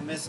MS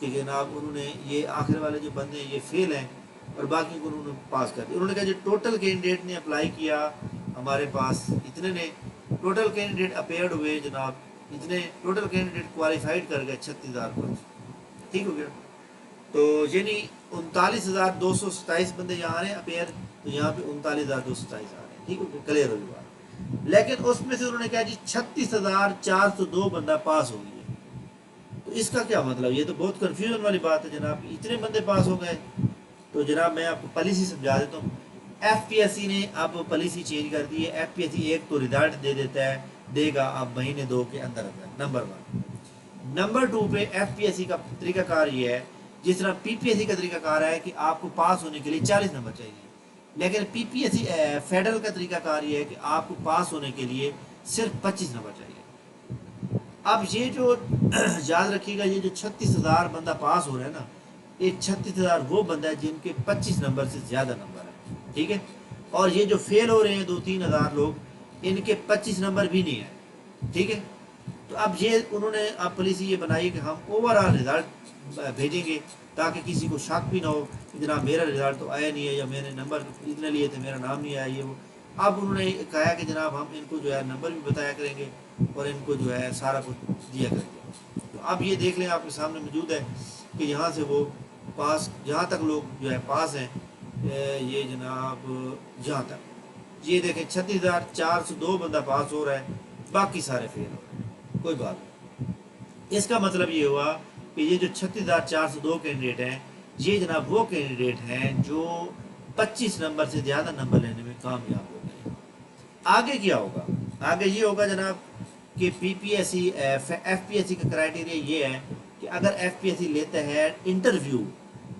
کہ جناب انہوں نے یہ آخر والے جو بندے ہیں یہ فیل ہیں اور باقی کو انہوں نے پاس کر دیا. انہوں نے کہا جو ٹوٹل کینڈیڈیٹ نے اپلائی کیا ہمارے پاس اتنے نے, ٹوٹل کینڈیڈیٹ اپیئرڈ ہوئے جناب اتنے, ٹوٹل کینڈیڈیٹ کوالیفائڈ کر گئے 36,000. ٹھیک ہو گیا. تو یعنی 39,227 بندے یہاں آ رہے ہیں اپیئر, تو یہاں پہ 39,227 آ رہے ہیں. ٹھیک ہو گیا, کلیئر ہو گیا. لیکن اس میں سے انہوں نے کہا جی 36,402 بندہ پاس ہو گیا. تو اس کا کیا مطلب؟ یہ تو بہت کنفیوژن والی بات ہے جناب, اتنے بندے پاس ہو گئے. تو جناب میں آپ کو پالیسی سمجھا دیتا ہوں. ایف پی ایس سی نے اب پالیسی چینج کر دی ہے. ایف پی ایس سی ایک تو ریزلٹ دے دیتا ہے, دے گا اب مہینے 2 کے اندر اندر. نمبر 1. نمبر 2 پہ ایف پی ایس سی کا طریقہ کار یہ ہے, جس طرح پی پی ایس سی کا طریقہ کار ہے کہ آپ کو پاس ہونے کے لیے 40 نمبر چاہیے, لیکن پی پی ایس سی فیڈرل کا طریقہ کار یہ ہے کہ آپ کو پاس ہونے کے لیے صرف 25 نمبر چاہیے. اب یہ جو یاد رکھیے گا, یہ جو 36,000 بندہ پاس ہو رہا ہے نا, یہ 36,000 وہ بندہ ہے جن کے 25 نمبر سے زیادہ نمبر ہے. ٹھیک ہے. اور یہ جو فیل ہو رہے ہیں 2-3 ہزار لوگ, ان کے 25 نمبر بھی نہیں ہیں. ٹھیک ہے. تو اب یہ انہوں نے اب پالیسی یہ بنائی کہ ہم اوور آل رزلٹ بھیجیں گے تاکہ کسی کو شک بھی نہ ہو کہ جناب میرا رزلٹ تو آیا نہیں ہے, یا میں نے نمبر اتنے لیے تھے میرا نام نہیں آیا یہ وہ. اب انہوں نے کہا کہ جناب ہم ان کو جو ہے نمبر بھی بتایا کریں گے اور ان کو جو ہے سارا کچھ دیا کریں گے. تو اب یہ دیکھ لیں, آپ کے سامنے موجود ہے کہ یہاں سے وہ پاس, جہاں تک لوگ جو ہے پاس ہیں, یہ جناب جہاں تک یہ دیکھیں 36,402 بندہ پاس ہو رہا ہے, باقی سارے فیل ہو رہے ہیں. کوئی بات نہیں. اس کا مطلب یہ ہوا کہ یہ جو 36,402 کینڈیڈیٹ ہیں, یہ جناب وہ کینڈیڈیٹ ہیں جو 25 نمبر سے زیادہ نمبر لینے میں کامیاب ہو گئے. آگے کیا ہوگا؟ آگے یہ ہوگا جناب کہ P P S C F P S C کا کرائٹیریا یہ ہے کہ اگر ایف پی ایس سی لیتا ہے انٹرویو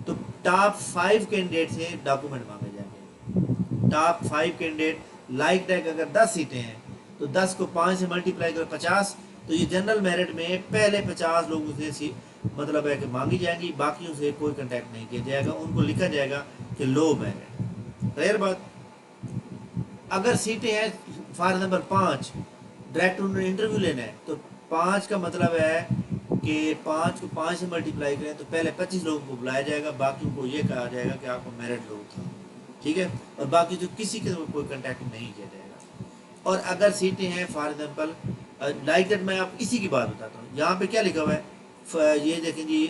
تو ٹاپ 5 کینڈیڈیٹ سے ڈاکومنٹ مانگے جائیں گے. ٹاپ 5 کینڈیڈیٹ لائک ٹیک اگر 10 سیٹیں ہیں تو 10 کو 5 سے ملٹیپلائی کر 50, تو یہ جنرل میرٹ میں پہلے 50 لوگوں سے مطلب ہے کہ مانگی جائیں گی, باقیوں سے کوئی کنٹیکٹ نہیں کیا جائے گا, ان کو لکھا جائے گا کہ لو میرٹ. کلیئر بات؟ اگر سیٹیں ہیں فار نمبر 5, ڈائریکٹ انہوں نے انٹرویو لینا ہے, تو 5 کا مطلب ہے کہ 5 کو 5 سے ملٹیپلائی کریں تو پہلے 25 لوگوں کو بلایا جائے گا, باقیوں کو یہ کہا جائے گا کہ آپ کو میرٹ لوگ تھا. ٹھیک ہے. اور باقی جو کسی کے کوئی کنٹیکٹ نہیں کیا جائے گا. اور اگر سیٹیں ہیں فار ایگزامپل لائک دیٹ, میں آپ اسی کی بات بتاتا ہوں. یہاں پہ کیا لکھا ہوا ہے, یہ دیکھیں جی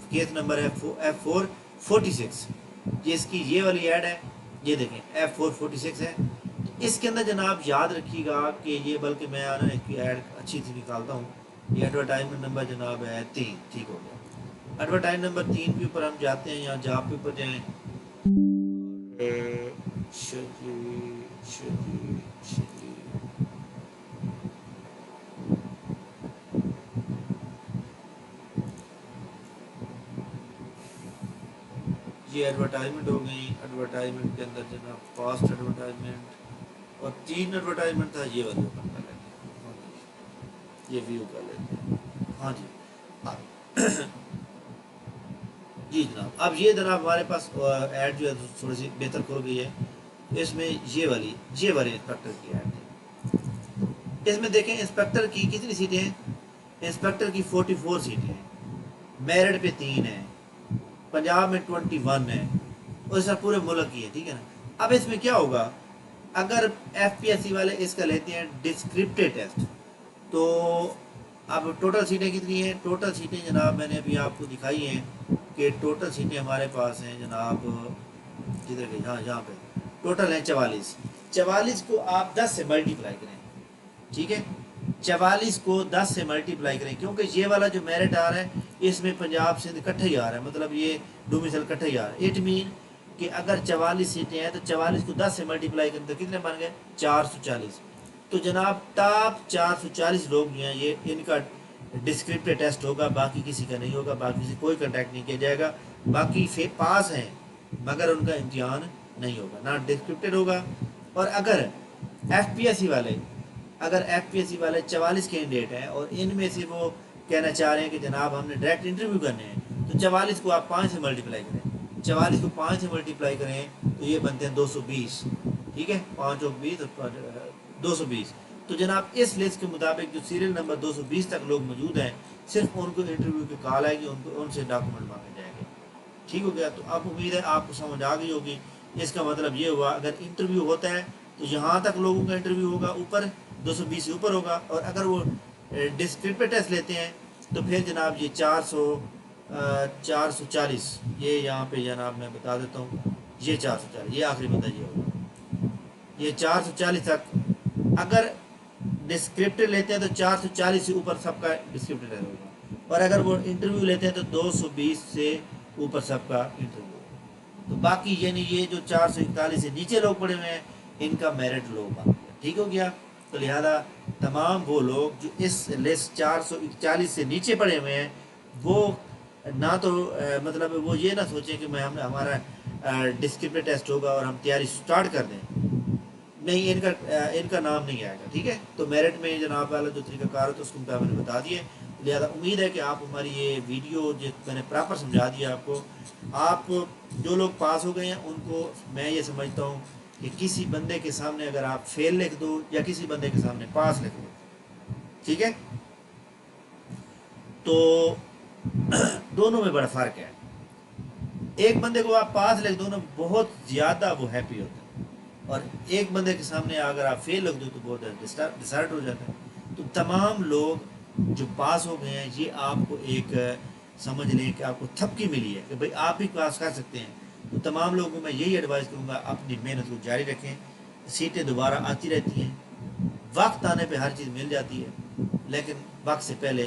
کیس نمبر ہے F446, جس کی یہ والی ایڈ ہے, یہ دیکھیں F446 ہے. اس کے اندر جناب یاد رکھیے گا کہ یہ, بلکہ میں ایک ایڈ اچھی سی نکالتا ہوں. یہ ایڈورٹائزمنٹ نمبر جناب ہے 3. ٹھیک ہو گیا. ایڈورٹائزمنٹ نمبر 3 کے اوپر ہم جاتے ہیں, یہاں جاب کے اوپر جائیں, یہ ایڈورٹائزمنٹ ہو گئی. ایڈورٹائزمنٹ کے اندر جناب فاسٹ ایڈورٹائزمنٹ اور 3 ایڈورٹائزمنٹ تھا, یہ والی اوپن کر لیتے ہیں, یہ ویو کر لیتے ہیں. ہاں جی جی جناب. اب یہ جناب ہمارے پاس ایڈ جو ہے تھوڑی سی بہتر کھل گئی ہے. اس میں یہ والے انسپیکٹر کی ایڈ ہے. اس میں دیکھیں انسپیکٹر کی کتنی سیٹیں ہیں. انسپیکٹر کی 44 سیٹیں ہیں, میرٹ پہ 3 ہیں, پنجاب میں 21 ہے, اور اس طرح پورے ملک کی ہے. ٹھیک ہے نا. اب اس میں کیا ہوگا, اگر ایف پی ایس سی والے اس کا لیتے ہیں ڈسکرپٹیو ٹیسٹ, تو اب ٹوٹل سیٹیں کتنی ہیں؟ ٹوٹل سیٹیں جناب میں نے ابھی آپ کو دکھائی ہیں کہ ٹوٹل سیٹیں ہمارے پاس ہیں جناب, جدھر گئی, ہاں یہاں پہ ٹوٹل ہیں 44. 44 کو آپ 10 سے ملٹیپلائی کریں. ٹھیک ہے. 44 کو 10 سے ملٹیپلائی کریں, کیونکہ یہ والا جو میرٹ آ رہا ہے اس میں پنجاب سے اکٹھا ہی آ رہا ہے, مطلب یہ ڈومیسل اکٹھا ہی آ رہا ہے. اٹ مین کہ اگر 44 سیٹیں ہیں تو 44 کو 10 سے ملٹیپلائی کریں تو کتنے بن گئے؟ 440. تو جناب ٹاپ 440 لوگ جو ہیں یہ ان کا ڈسکرپٹیو ٹیسٹ ہوگا, باقی کسی کا نہیں ہوگا, باقی سے کوئی کنٹیکٹ نہیں کیا جائے گا. باقی پاس ہیں مگر ان کا امتحان نہیں ہوگا, نہ ڈسکرپٹیو ہوگا. اور اگر ایف پی ایس سی والے 44 کینڈیڈیٹ ہیں اور ان میں سے وہ کہنا چاہ رہے ہیں کہ جناب ہم نے ڈائریکٹ انٹرویو کرنے ہیں, تو 44 کو آپ 5 سے ملٹیپلائی کریں. 44 کو 5 سے ملٹیپلائی کریں تو یہ بنتے ہیں 220. ٹھیک ہے. 5 اور 20 220. تو جناب اس لسٹ کے مطابق جو سیریل نمبر 220 تک لوگ موجود ہیں صرف ان کو انٹرویو کی کال آئے گی، ان سے ڈاکومنٹ مانگے جائیں گے. ٹھیک ہو گیا. تو اب امید ہے آپ کو سمجھ آ گئی ہوگی. اس کا مطلب یہ ہوا اگر انٹرویو ہوتا ہے تو یہاں تک لوگوں کا انٹرویو ہوگا، اوپر 220 سے اوپر ہوگا. اور اگر وہ ڈسکرپٹیو ٹیسٹ لیتے ہیں تو پھر جناب یہ 440 یہ یہاں پہ جناب میں بتا دیتا ہوں، یہ 440 یہ آخری بندہ یہ ہوگا. یہ 440 تک اگر ڈسکرپٹیو لیتے ہیں تو 440 سے اوپر سب کا ڈسکرپٹیو ہوگا. اور اگر وہ انٹرویو لیتے ہیں تو 220 سے اوپر سب کا انٹرویو ہوگا. تو باقی یعنی یہ جو 441 سے نیچے لوگ پڑے ہوئے ہیں ان کا میرٹ لو بن گیا. ٹھیک ہو گیا. تو لہذا تمام وہ لوگ جو اس لسٹ 441 سے نیچے پڑے ہوئے ہیں وہ نہ تو مطلب وہ یہ نہ سوچیں کہ ہمارا ڈسکرپٹیو ٹیسٹ ہوگا اور ہم تیاری سٹارٹ کر دیں. نہیں، ان کا نام نہیں آئے گا. ٹھیک ہے. تو میرٹ میں جناب والا جو طریقہ کار ہوتا ہے اس کو میں نے بتا دیے. لہٰذا امید ہے کہ آپ ہماری یہ ویڈیو جو میں نے پراپر سمجھا دیا آپ کو. آپ جو لوگ پاس ہو گئے ہیں ان کو میں یہ سمجھتا ہوں کہ کسی بندے کے سامنے اگر آپ فیل لکھ دو یا کسی بندے کے سامنے پاس لکھ دو، ٹھیک ہے، تو دونوں میں بڑا فرق ہے. ایک بندے کو آپ پاس لکھ دو نا بہت زیادہ وہ ہیپی ہوتا ہے، اور ایک بندے کے سامنے اگر آپ فیل لکھ دو تو بہت ڈسہارٹ ہو جاتا ہے. تو تمام لوگ جو پاس ہو گئے ہیں یہ آپ کو ایک سمجھ لیں کہ آپ کو تھپکی ملی ہے کہ بھئی آپ بھی پاس کر سکتے ہیں. تو تمام لوگوں کو میں یہی ایڈوائز کروں گا اپنی محنت کو جاری رکھیں. سیٹیں دوبارہ آتی رہتی ہیں، وقت آنے پہ ہر چیز مل جاتی ہے، لیکن وقت سے پہلے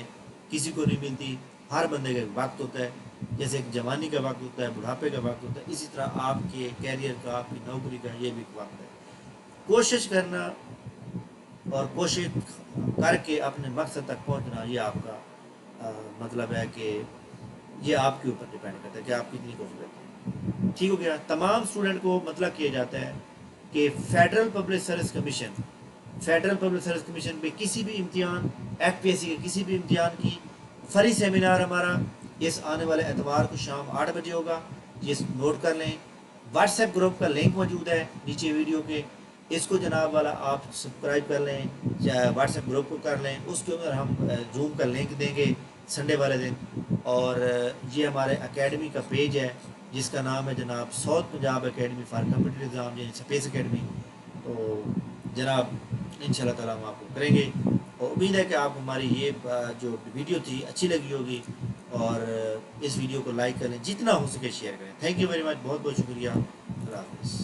کسی کو نہیں ملتی. ہر بندے کا ایک وقت ہوتا ہے، جیسے ایک جوانی کا وقت ہوتا ہے، بڑھاپے کا وقت ہوتا ہے، اسی طرح آپ کے کیریئر کا، آپ کی نوکری کا یہ بھی ایک وقت ہے. کوشش کرنا اور کوشش کر کے اپنے مقصد تک پہنچنا یہ آپ کا مطلب ہے کہ یہ آپ کے اوپر ڈیپینڈ کرتا ہے کہ آپ کتنی کوشش کرتے ہیں. ٹھیک ہو گیا. تمام اسٹوڈنٹ کو مطلب کیا جاتا ہے کہ فیڈرل پبلک سروس کمیشن پہ کسی بھی امتحان، ایف پی ایس سی کے کسی بھی امتحان کی فری سیمینار ہمارا اس آنے والے اتوار کو شام 8 بجے ہوگا. یہ نوٹ کر لیں. واٹس ایپ گروپ کا لنک موجود ہے نیچے ویڈیو کے، اس کو جناب والا آپ سبسکرائب کر لیں، واٹس ایپ گروپ کو کر لیں. اس کے اندر ہم زوم کا لنک دیں گے سنڈے والے دن. اور یہ ہمارے اکیڈمی کا پیج ہے جس کا نام ہے جناب south Punjab academy for competitive exam یعنی اسپیس اکیڈمی. تو جناب انشاءاللہ تعالیٰ ہم آپ کو کریں گے، اور امید ہے کہ آپ ہماری یہ جو ویڈیو تھی اچھی لگی ہوگی. اور اس ویڈیو کو لائک کریں، جتنا ہو سکے شیئر کریں. تھینک یو ویری مچ، بہت بہت شکریہ. اللہ حافظ.